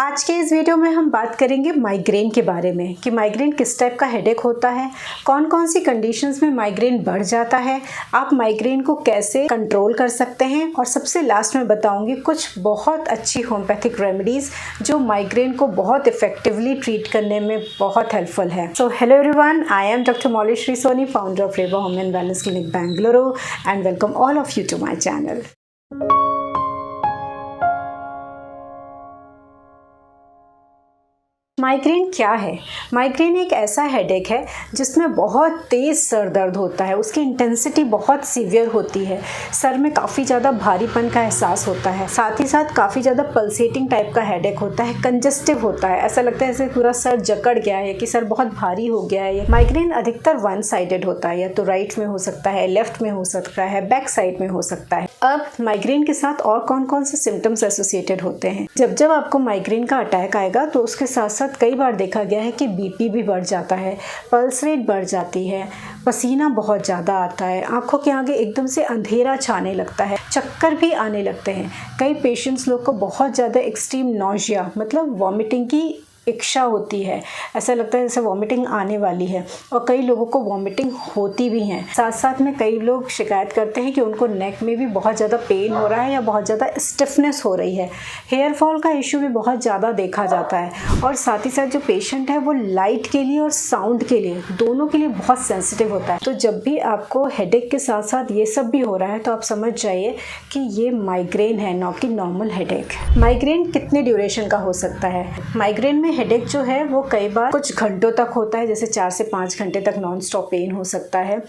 आज के इस वीडियो में हम बात करेंगे माइग्रेन के बारे में कि माइग्रेन किस टाइप का हेडेक होता है, कौन कौन सी कंडीशंस में माइग्रेन बढ़ जाता है, आप माइग्रेन को कैसे कंट्रोल कर सकते हैं और सबसे लास्ट में बताऊंगी कुछ बहुत अच्छी होम्योपैथिक रेमेडीज़ जो माइग्रेन को बहुत इफेक्टिवली ट्रीट करने में बहुत हेल्पफुल है। So hello everyone, I am doctor Maulishree Soni, founder of Reva home and wellness clinic Bengaluru, and welcome all of you to my channel. Migraine क्या है? माइग्रेन एक ऐसा हेडेक है जिसमें बहुत तेज़ सर दर्द होता है, उसकी इंटेंसिटी बहुत सीवियर होती है, सर में काफ़ी ज़्यादा भारीपन का एहसास होता है, साथ ही साथ काफ़ी ज़्यादा पल्सेटिंग टाइप का हेडेक होता है, कंजस्टिव होता है, ऐसा लगता है जैसे पूरा सर जकड़ गया है कि सर बहुत भारी हो गया है। माइग्रेन अधिकतर वन साइडेड होता है, या तो राइट में हो सकता है, लेफ्ट में हो सकता है, बैक साइड में हो सकता है। अब माइग्रेन के साथ और कौन कौन से सिम्टम्स एसोसिएटेड होते हैं? जब आपको माइग्रेन का अटैक आएगा तो उसके साथ साथ कई बार देखा गया है कि बीपी भी बढ़ जाता है, पल्स रेट बढ़ जाती है, पसीना बहुत ज़्यादा आता है, आंखों के आगे एकदम से अंधेरा छाने लगता है, चक्कर भी आने लगते हैं। कई पेशेंट्स लोग को बहुत ज़्यादा एक्सट्रीम नौजिया मतलब वॉमिटिंग की इच्छा होती है, ऐसा लगता है जैसे वॉमिटिंग आने वाली है, और कई लोगों को वॉमिटिंग होती भी है। साथ साथ में कई लोग शिकायत करते हैं कि उनको नेक में भी बहुत ज़्यादा पेन हो रहा है या बहुत ज़्यादा स्टिफनेस हो रही है। हेयर फॉल का इशू भी बहुत ज़्यादा देखा जाता है, और साथ ही साथ जो पेशेंट है वो लाइट के लिए और साउंड के लिए दोनों के लिए बहुत सेंसिटिव होता है। तो जब भी आपको हेडेक के साथ साथ ये सब भी हो रहा है तो आप समझ जाइए कि ये माइग्रेन है, न कि नॉर्मल हेडेक। माइग्रेन कितने ड्यूरेशन का हो सकता है? माइग्रेन में हेडेक जो है वो कई बार कुछ घंटों तक होता है, जैसे 4 से 5 घंटे तक नॉन स्टॉप पेन हो सकता है,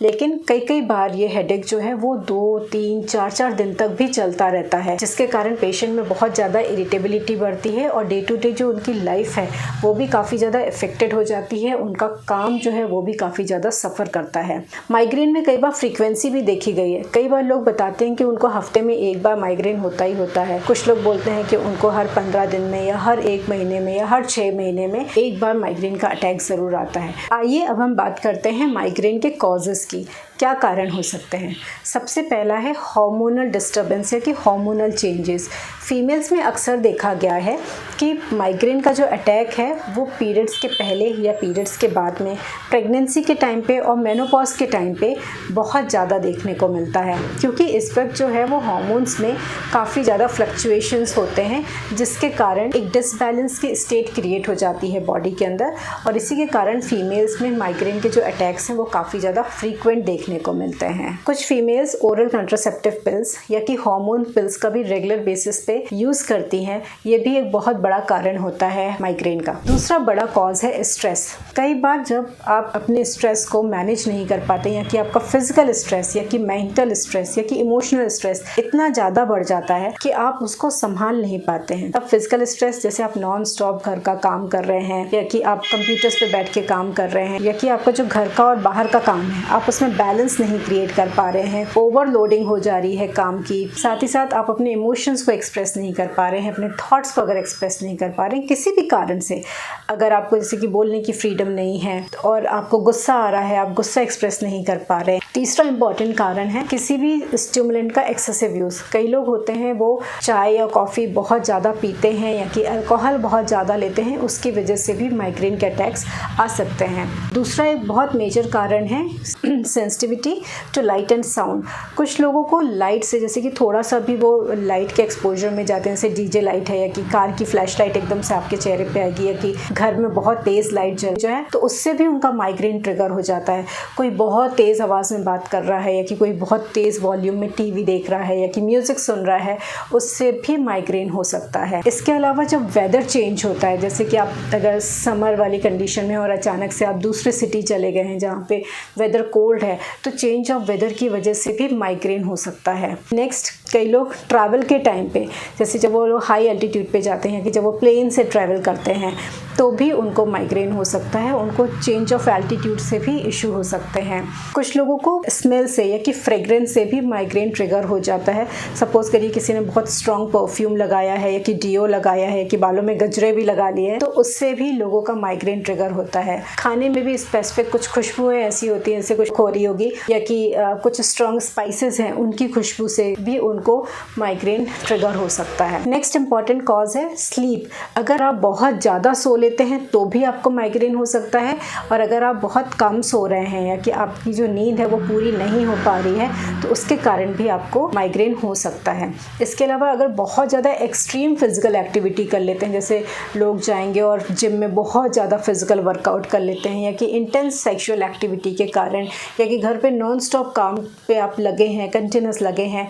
लेकिन कई बार ये हेडेक जो है वो 2, 3, 4 दिन तक भी चलता रहता है, जिसके कारण पेशेंट में बहुत ज़्यादा इरिटेबिलिटी बढ़ती है और डे टू डे जो उनकी लाइफ है वो भी काफ़ी ज़्यादा इफेक्टेड हो जाती है, उनका काम जो है वो भी काफ़ी ज़्यादा सफ़र करता है। माइग्रेन में कई बार फ्रीक्वेंसी भी देखी गई है, कई बार लोग बताते हैं कि उनको हफ्ते में एक बार माइग्रेन होता ही होता है, कुछ लोग बोलते हैं कि उनको हर 15 दिन में या हर 1 महीने में या हर 6 महीने में एक बार माइग्रेन का अटैक ज़रूर आता है। आइए अब हम बात करते हैं माइग्रेन के कॉजेज़ की, क्या कारण हो सकते हैं। सबसे पहला है हार्मोनल डिस्टर्बेंस या कि हार्मोनल चेंजेस। फीमेल्स में अक्सर देखा गया है कि माइग्रेन का जो अटैक है वो पीरियड्स के पहले या पीरियड्स के बाद में, प्रेगनेंसी के टाइम पे और मेनोपॉज के टाइम पे बहुत ज़्यादा देखने को मिलता है, क्योंकि इस वक्त जो है वो हार्मोन्स में काफ़ी ज़्यादा फ्लक्चुएशंस होते हैं, जिसके कारण एक डिसबैलेंस की स्टेट क्रिएट हो जाती है बॉडी के अंदर, और इसी के कारण फीमेल्स में माइग्रेन के जो अटैक्स हैं वो काफ़ी ज़्यादा फ्रीक्वेंट देखने को मिलते हैं। कुछ फीमेल्स ओरल कंट्रासेप्टिव पिल्स या कि हार्मोन पिल्स का भी रेगुलर बेसिस पे यूज करती हैं, ये भी एक बहुत बड़ा कारण होता है माइग्रेन का। दूसरा बड़ा कॉज है स्ट्रेस। कई बार जब आप अपने स्ट्रेस को मैनेज नहीं कर पाते, या कि आपका फिजिकल स्ट्रेस या कि मेंटल स्ट्रेस या कि इमोशनल स्ट्रेस इतना ज़्यादा बढ़ जाता है कि आप उसको संभाल नहीं पाते हैं। तब फिजिकल स्ट्रेस जैसे आप नॉन स्टॉप घर का काम कर रहे हैं, या कि आप कंप्यूटर्स पे बैठ के काम कर रहे हैं, या कि आपका जो घर का और बाहर का काम है आप उसमें बैलेंस नहीं क्रिएट कर पा रहे हैं, ओवरलोडिंग हो जा रही है काम की, साथ ही साथ आप अपने इमोशंस को एक्सप्रेस नहीं कर पा रहे हैं, अपने थॉट्स को अगर एक्सप्रेस नहीं कर पा रहे हैं किसी भी कारण से, अगर आपको जैसे कि बोलने की फ्रीडम नहीं है और आपको गुस्सा आ रहा है, आप गुस्सा एक्सप्रेस नहीं कर पा रहे हैं। तीसरा इंपॉर्टेंट कारण है किसी भी स्टिमुलेंट का एक्सेसिव यूज़। कई लोग होते हैं वो चाय या कॉफ़ी बहुत ज़्यादा पीते हैं या कि अल्कोहल बहुत ज़्यादा लेते हैं, उसकी वजह से भी माइग्रेन के अटैक्स आ सकते हैं। दूसरा एक बहुत मेजर कारण है sensitivity to light and sound. कुछ लोगों को लाइट से, जैसे कि थोड़ा सा भी वो लाइट के एक्सपोजर में जाते हैं, जैसे डीजे लाइट है या कि कार की फ्लैश लाइट एकदम से आपके चेहरे पे आएगी, या कि घर में बहुत तेज़ लाइट जल जाए तो उससे भी उनका माइग्रेन ट्रिगर हो जाता है। कोई बहुत तेज़ आवाज़ में बात कर रहा है, या कि कोई बहुत तेज़ वॉल्यूम में टीवी देख रहा है, या कि म्यूज़िक सुन रहा है, उससे भी माइग्रेन हो सकता है। इसके अलावा जब वेदर चेंज होता है, जैसे कि आप अगर समर वाली कंडीशन में और अचानक से आप दूसरे सिटी चले गए हैं जहाँ पे वेदर कोल्ड है, तो चेंज ऑफ वेदर की वजह से भी माइग्रेन हो सकता है। नेक्स्ट, कई लोग ट्रैवल के टाइम पे, जैसे जब वो हाई एल्टीट्यूड पे जाते हैं कि जब वो प्लेन से ट्रैवल करते हैं तो भी उनको माइग्रेन हो सकता है, उनको चेंज ऑफ एल्टीट्यूड से भी इशू हो सकते हैं। कुछ लोगों को स्मेल से या कि फ्रेग्रेंस से भी माइग्रेन ट्रिगर हो जाता है। सपोज करिए किसी ने बहुत स्ट्रॉन्ग परफ्यूम लगाया है, या कि डिओ लगाया है, कि बालों में गजरे भी लगा लिए हैं, तो उससे भी लोगों का माइग्रेन ट्रिगर होता है। खाने में भी स्पेसिफिक कुछ खुशबुएं ऐसी होती हैं, जैसे कुछ खोरी होगी, या कि कुछ स्ट्रॉन्ग स्पाइसेस हैं उनकी खुशबू से भी उनको माइग्रेन ट्रिगर हो सकता है। नेक्स्ट इंपॉर्टेंट कॉज है स्लीप। अगर आप बहुत ज़्यादा सो लेते हैं तो भी आपको माइग्रेन हो सकता है, और अगर आप बहुत कम सो रहे हैं या कि आपकी जो नींद है वो पूरी नहीं हो पा रही है तो उसके कारण भी आपको माइग्रेन हो सकता है। इसके अलावा अगर बहुत ज़्यादा एक्सट्रीम फिजिकल एक्टिविटी कर लेते हैं, जैसे लोग जाएंगे और जिम में बहुत ज़्यादा फिजिकल वर्कआउट कर लेते हैं, या कि इंटेंस सेक्सुअल एक्टिविटी के कारण, या कि घर पे नॉन स्टॉप काम पे आप लगे हैं, कंटिन्यूस लगे हैं,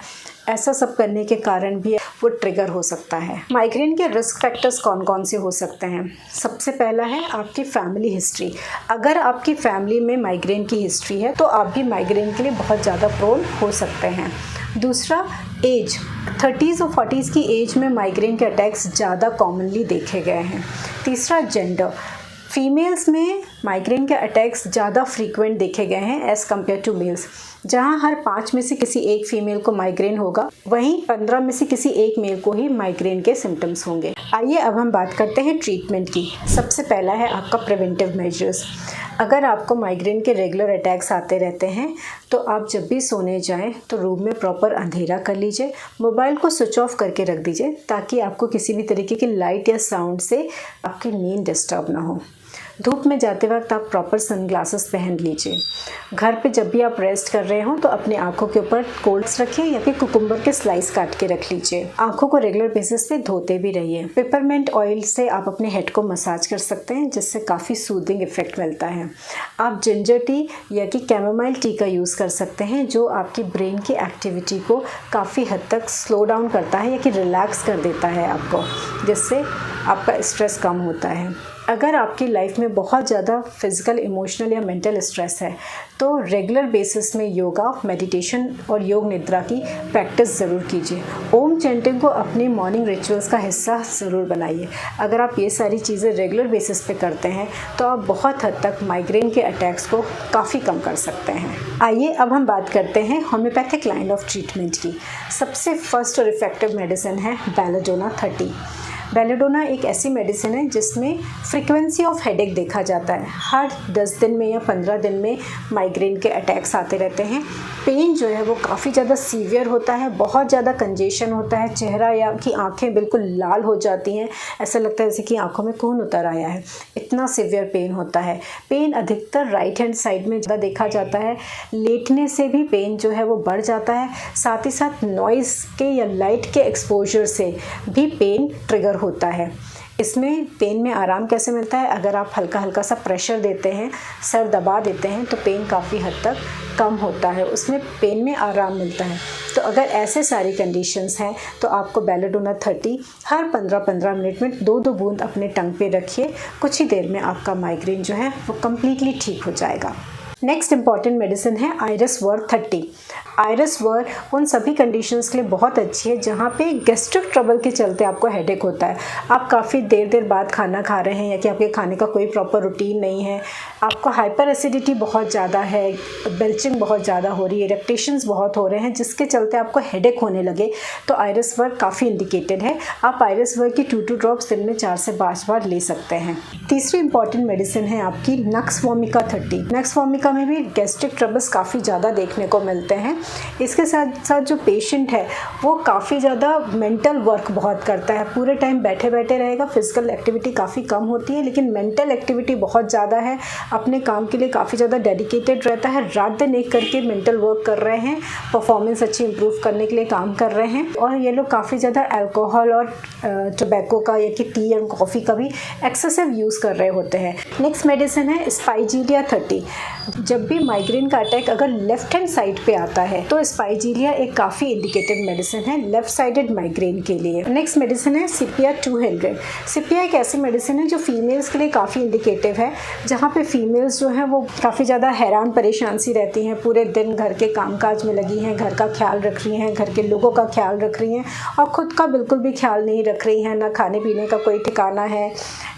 ऐसा सब करने के कारण भी वो ट्रिगर हो सकता है। माइग्रेन के रिस्क फैक्टर्स कौन कौन से हो सकते हैं? सबसे पहला है आपकी फैमिली हिस्ट्री। अगर आपकी फैमिली में माइग्रेन की हिस्ट्री है तो आप भी माइग्रेन के लिए बहुत ज़्यादा प्रोन हो सकते हैं। दूसरा, एज। 30s और 40s की एज में माइग्रेन के अटैक्स ज़्यादा कॉमनली देखे गए हैं। तीसरा, जेंडर। फीमेल्स में माइग्रेन के अटैक्स ज़्यादा फ्रीक्वेंट देखे गए हैं एज़ कम्पेयर टू मेल्स। जहां हर 5 में से किसी एक फीमेल को माइग्रेन होगा, वहीं 15 में से किसी एक मेल को ही माइग्रेन के सिम्टम्स होंगे। आइए अब हम बात करते हैं ट्रीटमेंट की। सबसे पहला है आपका प्रिवेंटिव मेजर्स। अगर आपको माइग्रेन के रेगुलर अटैक्स आते रहते हैं तो आप जब भी सोने जाएं तो रूम में प्रॉपर अंधेरा कर लीजिए, मोबाइल को स्विच ऑफ करके रख दीजिए ताकि आपको किसी भी तरीके की लाइट या साउंड से आपकी नींद डिस्टर्ब ना हो। धूप में जाते वक्त आप प्रॉपर सनग्लासेस पहन लीजिए। घर पे जब भी आप रेस्ट कर रहे हो तो अपनी आंखों के ऊपर कोल्ड्स रखिए या फिर कुकुम्बर के स्लाइस काट के रख लीजिए। आंखों को रेगुलर बेसिस पे धोते भी रहिए। पेपरमेंट ऑयल से आप अपने हेड को मसाज कर सकते हैं, जिससे काफ़ी सूदिंग इफेक्ट मिलता है। आप जिंजर टी या कि कैमोमाइल टी का यूज़ कर सकते हैं, जो आपकी ब्रेन की एक्टिविटी को काफ़ी हद तक स्लो डाउन करता है या कि रिलैक्स कर देता है आपको, जिससे आपका स्ट्रेस कम होता है। अगर आपकी लाइफ में बहुत ज़्यादा फिजिकल, इमोशनल या मेंटल स्ट्रेस है तो रेगुलर बेसिस में योगा, मेडिटेशन और योग निद्रा की प्रैक्टिस ज़रूर कीजिए। ओम चैंटिंग को अपने मॉर्निंग रिचुअल्स का हिस्सा ज़रूर बनाइए। अगर आप ये सारी चीज़ें रेगुलर बेसिस पे करते हैं तो आप बहुत हद तक माइग्रेन के अटैक्स को काफ़ी कम कर सकते हैं। आइए अब हम बात करते हैं होम्योपैथिक लाइन ऑफ ट्रीटमेंट की। सबसे फर्स्ट और इफेक्टिव मेडिसिन है बेलाडोना 30। बेलाडोना एक ऐसी मेडिसिन है जिसमें फ्रीक्वेंसी ऑफ हेडेक देखा जाता है। हर 10 दिन में या 15 दिन में माइग्रेन के अटैक्स आते रहते हैं। पेन जो है वो काफ़ी ज़्यादा सीवियर होता है, बहुत ज़्यादा कंजेशन होता है, चेहरा या कि आंखें बिल्कुल लाल हो जाती हैं, ऐसा लगता है जैसे कि आंखों में खून उतर आया है, इतना सीवियर पेन होता है। पेन अधिकतर राइट हैंड साइड में ज़्यादा देखा जाता है। लेटने से भी पेन जो है वो बढ़ जाता है। साथ ही साथ नॉइज़ के या लाइट के एक्सपोजर से भी पेन ट्रिगर होता है। इसमें पेन में आराम कैसे मिलता है? अगर आप हल्का हल्का सा प्रेशर देते हैं, सर दबा देते हैं तो पेन काफ़ी हद तक कम होता है, उसमें पेन में आराम मिलता है। तो अगर ऐसे सारी कंडीशंस हैं तो आपको बेलाडोना 30 हर 15-15 मिनट में 2-2 बूंद अपने टंग पे रखिए। कुछ ही देर में आपका माइग्रेन जो है वो कम्प्लीटली ठीक हो जाएगा। नेक्स्ट इंपॉर्टेंट मेडिसिन है आइरिस वर्र 30। आइरिस वर्र उन सभी कंडीशंस के लिए बहुत अच्छी है जहाँ पे गैस्ट्रिक ट्रबल के चलते आपको हेडेक होता है। आप काफ़ी देर बाद खाना खा रहे हैं या कि आपके खाने का कोई प्रॉपर रूटीन नहीं है, आपको हाइपर एसिडिटी बहुत ज़्यादा है, बेल्चिंग बहुत ज़्यादा हो रही है, इरिटेशंस बहुत हो रहे हैं, जिसके चलते आपको हेडेक होने लगे तो आइरिस वर्र काफ़ी इंडिकेटेड है। आप आइरिस वर्र की 2-2 ड्रॉप्स दिन में 4 से 5 बार ले सकते हैं। तीसरी इंपॉर्टेंट मेडिसिन है आपकी नक्स वोमिका 30। नक्स वोमिका में भी गैस्ट्रिक ट्रबल्स काफ़ी ज़्यादा देखने को मिलते हैं। इसके साथ साथ जो पेशेंट है वो काफ़ी ज़्यादा मेंटल वर्क बहुत करता है, पूरे टाइम बैठे बैठे रहेगा, फिजिकल एक्टिविटी काफ़ी कम होती है लेकिन मेंटल एक्टिविटी बहुत ज़्यादा है, अपने काम के लिए काफ़ी ज़्यादा डेडिकेटेड रहता है, रात दिन एक करके मेंटल वर्क कर रहे हैं, परफॉर्मेंस अच्छी इंप्रूव करने के लिए काम कर रहे हैं। और ये लोग काफ़ी ज़्यादा अल्कोहल और टोबैको का या कि टी एंड कॉफ़ी का भी एक्सेसिव यूज़ कर रहे होते हैं। नेक्स्ट मेडिसिन है स्पाइजीलिया 30। जब भी माइग्रेन का अटैक अगर लेफ्ट हैंड साइड पे आता है तो स्पाइजीलिया एक काफ़ी इंडिकेटेड मेडिसिन है लेफ्ट साइडेड माइग्रेन के लिए। नेक्स्ट मेडिसिन है सिपिया 200। सिपिया एक ऐसी मेडिसिन है जो फीमेल्स के लिए काफ़ी इंडिकेटिव है, जहाँ पे फीमेल्स जो हैं वो काफ़ी ज़्यादा हैरान परेशान सी रहती हैं, पूरे दिन घर के कामकाज में लगी हैं, घर का ख्याल रख रही हैं, घर के लोगों का ख्याल रख रही हैं और ख़ुद का बिल्कुल भी ख्याल नहीं रख रही हैं। ना खाने पीने का कोई ठिकाना है,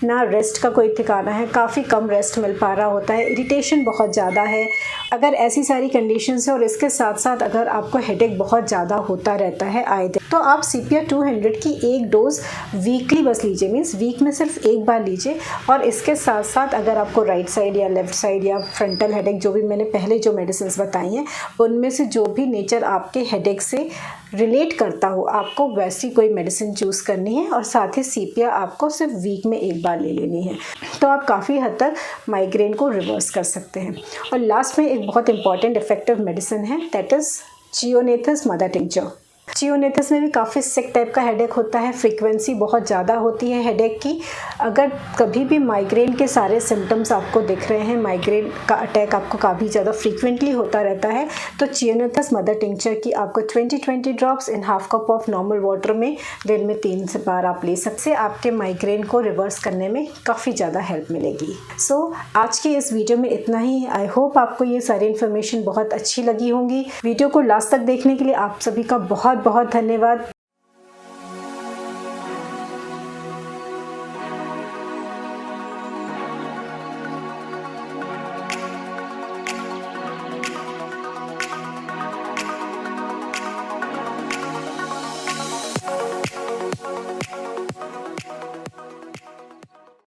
ना रेस्ट का कोई ठिकाना है, काफ़ी कम रेस्ट मिल पा रहा होता है, इरिटेशन बहुत ज़्यादा है। अगर ऐसी सारी कंडीशंस है और इसके साथ साथ अगर आपको हेडेक बहुत ज़्यादा होता रहता है आए दिन, तो आप सिपिया 200 की एक डोज वीकली बस लीजिए, मीन्स वीक में सिर्फ एक बार लीजिए। और इसके साथ साथ अगर आपको राइट साइड या लेफ्ट साइड या फ्रंटल हेडेक, जो भी मैंने पहले जो मेडिसिन बताई हैं उनमें से जो भी नेचर आपके हेडेक से रिलेट करता हो आपको वैसी कोई मेडिसिन चूज़ करनी है और साथ ही CPR आपको सिर्फ वीक में एक बार ले लेनी है, तो आप काफ़ी हद तक माइग्रेन को रिवर्स कर सकते हैं। और लास्ट में एक बहुत इंपॉर्टेंट इफेक्टिव मेडिसिन है, दैट इज़ चियोनेथस मदर टिंचर। चियोनेथस में भी काफ़ी सिक टाइप का हेडेक होता है, फ्रीक्वेंसी बहुत ज़्यादा होती है हेडेक की। अगर कभी भी माइग्रेन के सारे सिम्टम्स आपको दिख रहे हैं, माइग्रेन का अटैक आपको काफ़ी ज़्यादा फ्रीक्वेंटली होता रहता है, तो चियोनेथस मदर टिंचर की आपको 20 drops in half cup of normal water में दिन में 3 बार आप ले सकते हैं। आपके माइग्रेन को रिवर्स करने में काफ़ी ज़्यादा हेल्प मिलेगी। सो आज की इस वीडियो में इतना ही। आई होप आपको ये सारी इन्फॉर्मेशन बहुत अच्छी लगी होंगी। वीडियो को लास्ट तक देखने के लिए आप सभी का बहुत बहुत धन्यवाद।